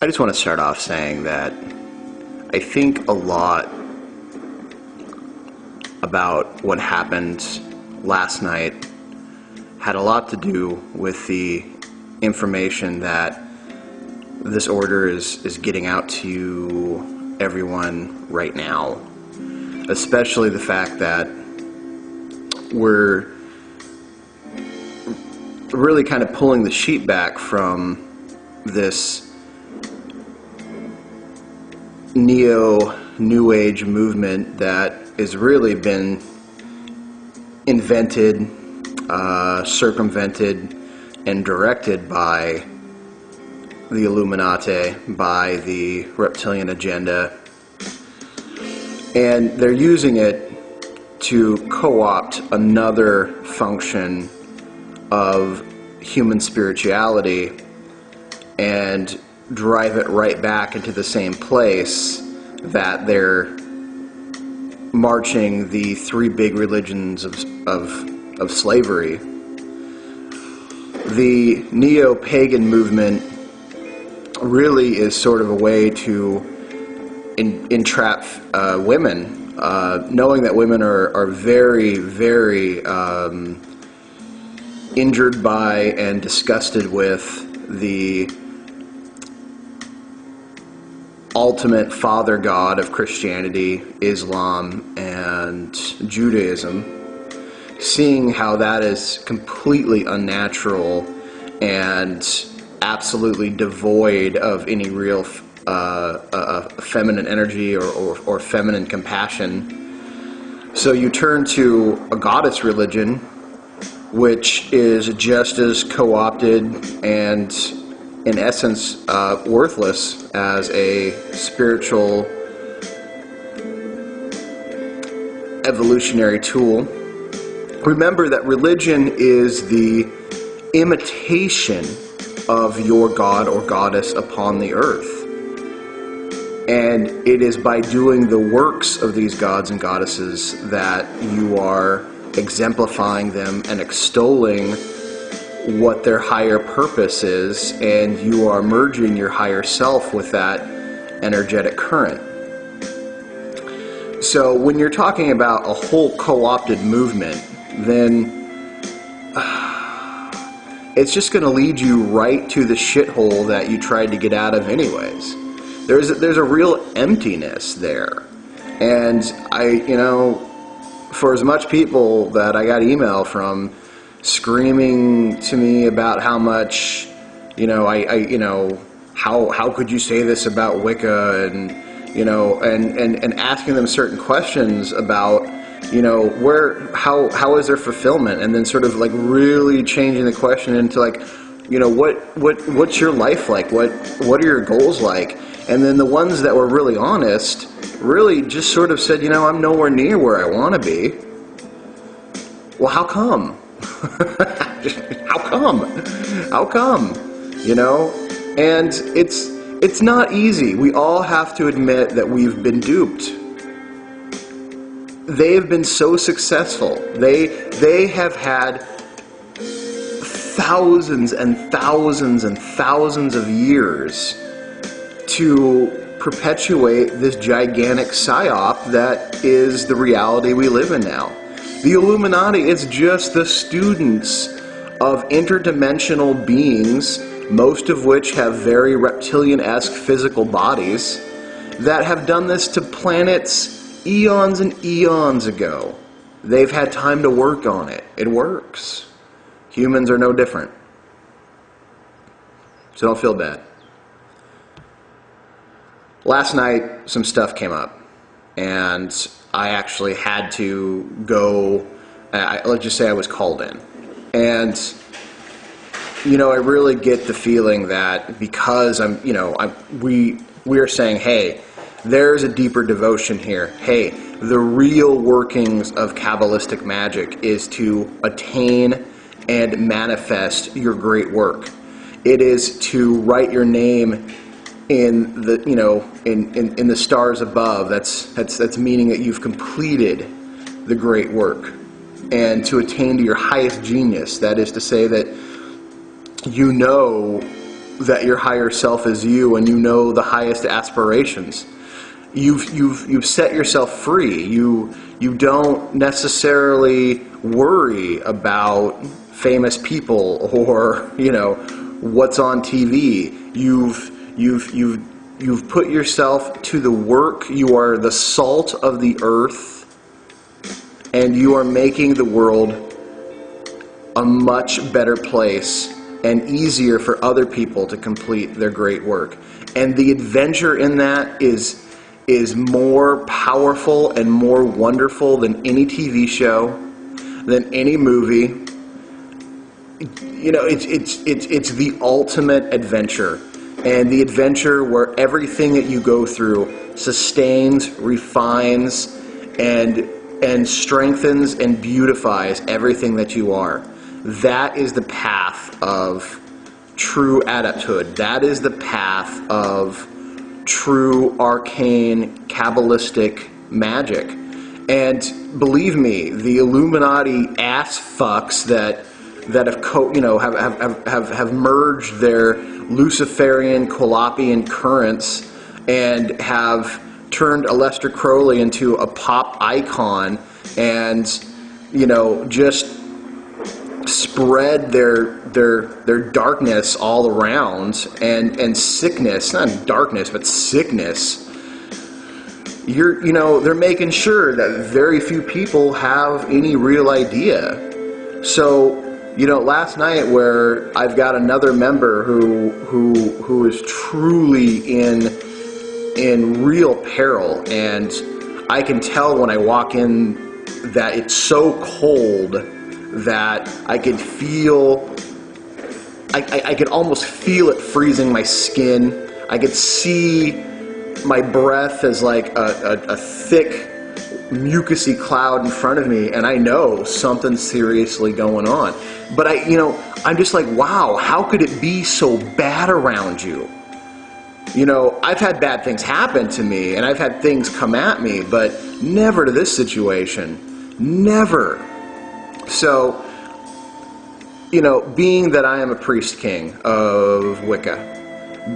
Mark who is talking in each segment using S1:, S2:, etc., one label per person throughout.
S1: I just want to start off saying that I think a lot about what happened last night had a lot to do with the information that this order is getting out to everyone right now, especially the fact that we're really kind of pulling the sheet back from this neo-New Age movement that has really been invented, circumvented, and directed by the Illuminati, by the reptilian agenda. And they're using it to co-opt another function of human spirituality and drive it right back into the same place that they're marching the three big religions of slavery. The neo-pagan movement really is sort of a way to entrap women, knowing that women are very, very injured by and disgusted with the ultimate father god of Christianity, Islam, and Judaism, seeing how that is completely unnatural and absolutely devoid of any real feminine energy or feminine compassion. So you turn to a goddess religion, which is just as co-opted and in essence worthless as a spiritual evolutionary tool. Remember that religion is the imitation of your god or goddess upon the earth. And it is by doing the works of these gods and goddesses that you are exemplifying them and extolling what their higher purpose is, and you are merging your higher self with that energetic current. So when you're talking about a whole co-opted movement, then it's just going to lead you right to the shithole that you tried to get out of anyways. There's a real emptiness there. And for as much people that I got email from screaming to me about how much, how could you say this about Wicca, and asking them certain questions about, how is there fulfillment, and then sort of like really changing the question into like, what's your life like? What are your goals like? And then the ones that were really honest really just sort of said, I'm nowhere near where I want to be. Well, how come? How come? And it's not easy. We all have to admit that we've been duped. They have been so successful. They have had thousands and thousands and thousands of years to perpetuate this gigantic psyop that is the reality we live in now. The Illuminati is just the students of interdimensional beings, most of which have very reptilian-esque physical bodies, that have done this to planets eons and eons ago. They've had time to work on it. It works. Humans are no different. So don't feel bad. Last night, some stuff came up, and I actually had to go, let's just say I was called in. And, I really get the feeling that because we are saying, hey, there's a deeper devotion here. Hey, the real workings of Kabbalistic magic is to attain and manifest your great work. It is to write your name in the in the stars above. That's meaning that you've completed the great work, and to attain to your highest genius. That is to say that that your higher self is you, and you know the highest aspirations. You've set yourself free. You don't necessarily worry about famous people or what's on TV. You've put yourself to the work. You are the salt of the earth, and you are making the world a much better place and easier for other people to complete their great work. And the adventure in that is more powerful and more wonderful than any TV show, than any movie. It's the ultimate adventure, and the adventure where everything that you go through sustains, refines, and strengthens and beautifies everything that you are. That is the path of true adepthood. That is the path of true arcane Kabbalistic magic. And believe me, the Illuminati ass fucks that have merged their Luciferian Colopian currents and have turned Aleister Crowley into a pop icon, and just spread their darkness all around, and sickness, not darkness but sickness. They're making sure that very few people have any real idea. So last night, where I've got another member who is truly in real peril, and I can tell when I walk in that it's so cold that I could almost feel it freezing my skin. I could see my breath as like a thick, mucusy cloud in front of me, and I know something's seriously going on. But I'm just like, wow, how could it be so bad around you? I've had bad things happen to me, and I've had things come at me, but never to this situation. Never. So, being that I am a priest king of Wicca,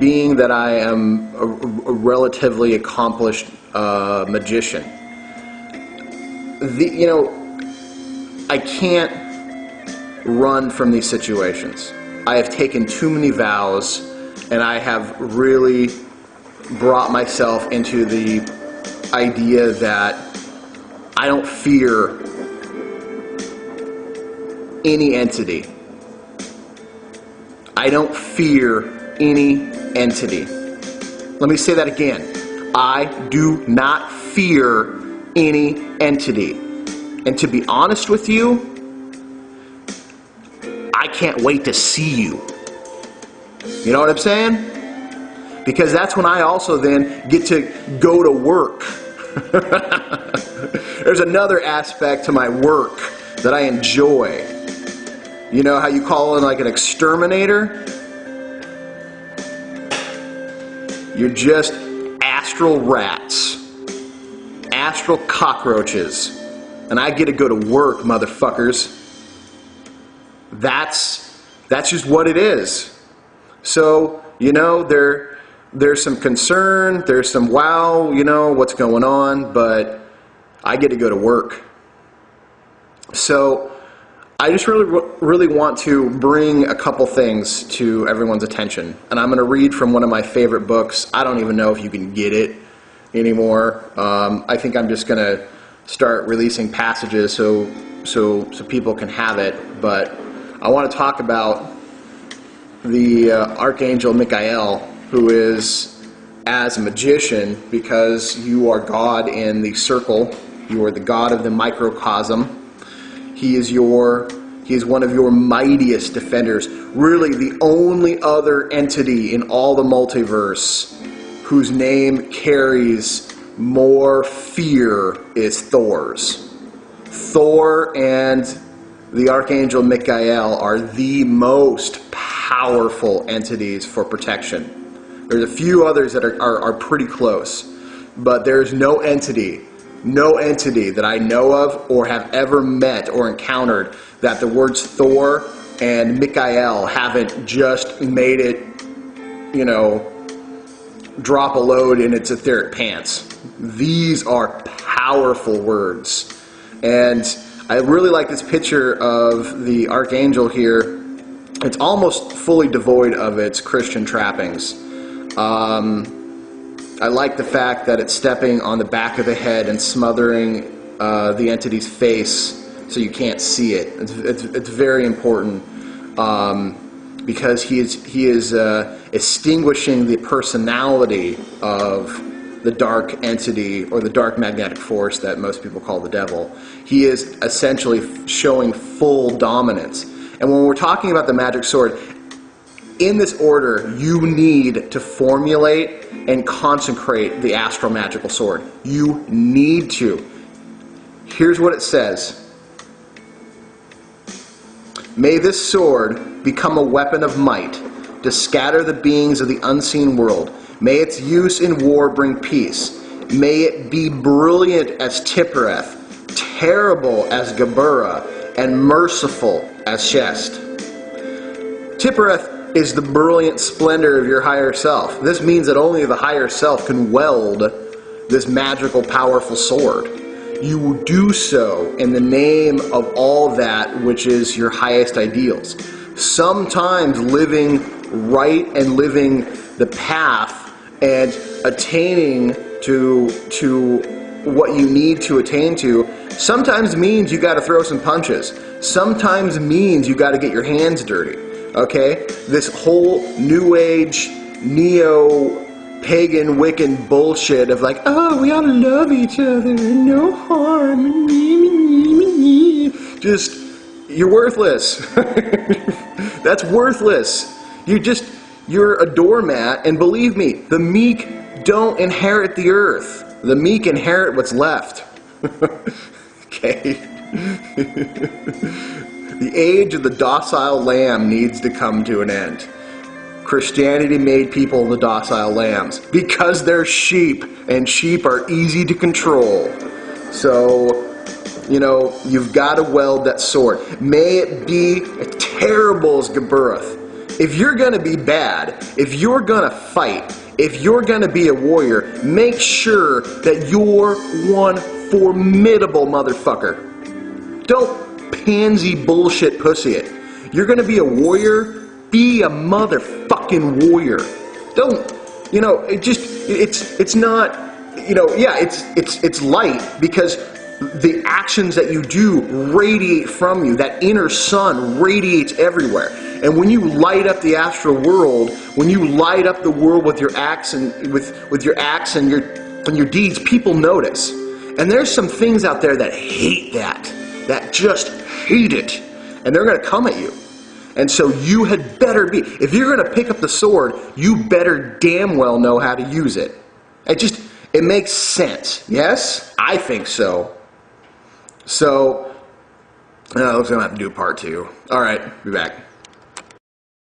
S1: being that I am a relatively accomplished magician, I can't run from these situations. I have taken too many vows, and I have really brought myself into the idea that I don't fear any entity. I don't fear any entity. Let me say that again. I do not fear any entity. And to be honest with you, I can't wait to see you. You know what I'm saying? Because that's when I also then get to go to work. There's another aspect to my work that I enjoy. You know how you call in like an exterminator? You're just astral rats. Astral cockroaches. And I get to go to work, motherfuckers. That's just what it is. So, there's some concern, there's some wow, what's going on, but I get to go to work. So, I just really want to bring a couple things to everyone's attention. And I'm going to read from one of my favorite books. I don't even know if you can get it anymore. I think I'm just going to start releasing passages so people can have it. But I want to talk about the Archangel Michael, who is, as a magician, because you are God in the circle, you are the God of the microcosm. He is one of your mightiest defenders. Really the only other entity in all the multiverse whose name carries more fear is Thor's. Thor and the Archangel Michael are the most powerful entities for protection. There's a few others that are pretty close, but there's no entity that I know of or have ever met or encountered that the words Thor and Michael haven't just made it drop a load in its etheric pants. These are powerful words. And I really like this picture of the archangel here. It's almost fully devoid of its Christian trappings. I like the fact that it's stepping on the back of the head and smothering the entity's face so you can't see it. It's very important because he is extinguishing the personality of the dark entity or the dark magnetic force that most people call the devil. He is essentially showing full dominance. And when we're talking about the magic sword, in this order, you need to formulate and consecrate the astral magical sword. You need to. Here's what it says. May this sword become a weapon of might to scatter the beings of the unseen world. May its use in war bring peace. May it be brilliant as Tippereth, terrible as Geburah, and merciful as Shest. Tippereth is the brilliant splendor of your higher self. This means that only the higher self can weld this magical, powerful sword. You will do so in the name of all that which is your highest ideals. Sometimes living right and living the path and attaining to what you need to attain to sometimes means you got to throw some punches. Sometimes means you got to get your hands dirty. Okay? This whole New Age, neo-pagan, Wiccan bullshit of like, oh, we ought to love each other, no harm, just, you're worthless. That's worthless. You're a doormat, and believe me, the meek don't inherit the earth. The meek inherit what's left. Okay? The age of the docile lamb needs to come to an end. Christianity made people the docile lambs because they're sheep, and sheep are easy to control. So, you've got to weld that sword. May it be terrible as Geburah. If you're going to be bad, if you're going to fight, if you're going to be a warrior, make sure that you're one formidable motherfucker. Don't pansy bullshit pussy it. You're going to be a warrior, be a motherfucking warrior. Don't, it's not, it's light because the actions that you do radiate from you. That inner sun radiates everywhere. And when you light up the astral world, when you light up the world with your acts and with your acts and your deeds, people notice. And there's some things out there that hate that just hate it. And they're going to come at you. And so you had better be, if you're going to pick up the sword, you better damn well know how to use it. It makes sense. Yes? I think so. So, looks like I'm going to have to do part 2. All right, be back.